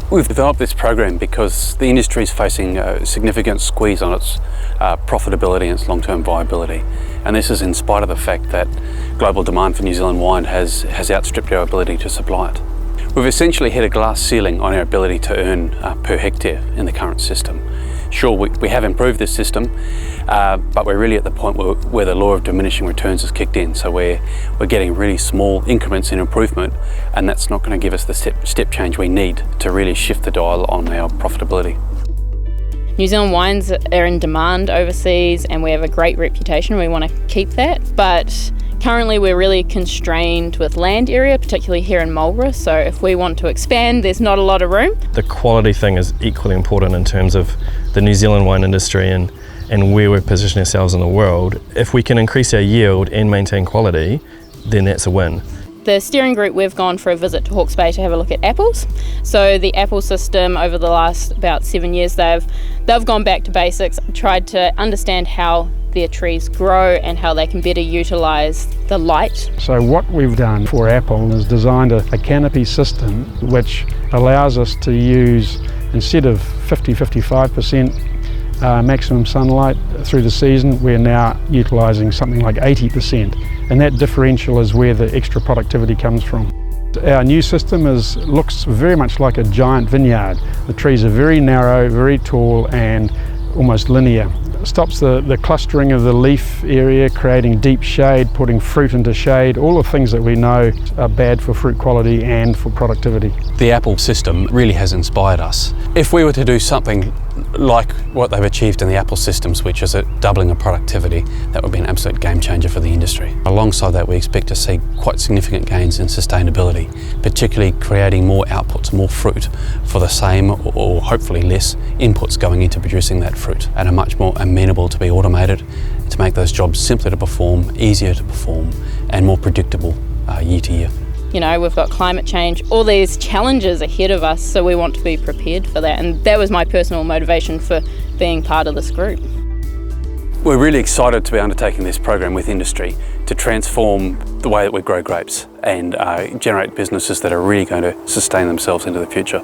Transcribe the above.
We've developed this program because the industry is facing a significant squeeze on its profitability and its long-term viability. And this is in spite of the fact that global demand for New Zealand wine has outstripped our ability to supply it. We've essentially hit a glass ceiling on our ability to earn per hectare in the current system. Sure, we have improved this system, but we're really at the point where the law of diminishing returns has kicked in. So we're getting really small increments in improvement, and that's not going to give us the step change we need to really shift the dial on our profitability. New Zealand wines are in demand overseas, and we have a great reputation. We want to keep that, but currently we're really constrained with land area, particularly here in Marlborough, so if we want to expand, there's not a lot of room. The quality thing is equally important in terms of the New Zealand wine industry and where we position ourselves in the world. If we can increase our yield and maintain quality, then that's a win. The steering group, we've gone for a visit to Hawke's Bay to have a look at apples. So the apple system over the last about 7 years, they've gone back to basics, tried to understand how their trees grow and how they can better utilise the light. So what we've done for apple is designed a canopy system which allows us to use, instead of 50-55% maximum sunlight through the season, we're now utilising something like 80%, and that differential is where the extra productivity comes from. Our new system looks very much like a giant vineyard. The trees are very narrow, very tall and almost linear. Stops the clustering of the leaf area, creating deep shade, putting fruit into shade, all the things that we know are bad for fruit quality and for productivity. The apple system really has inspired us. If we were to do something like what they've achieved in the apple systems, which is a doubling of productivity, that would be an absolute game changer for the industry. Alongside that, we expect to see quite significant gains in sustainability, particularly creating more outputs, more fruit for the same or hopefully less inputs going into producing that fruit, and are much more amenable to be automated to make those jobs simpler to perform, easier to perform and more predictable year to year. You know, we've got climate change, all these challenges ahead of us, so we want to be prepared for that, and that was my personal motivation for being part of this group. We're really excited to be undertaking this program with industry to transform the way that we grow grapes and generate businesses that are really going to sustain themselves into the future.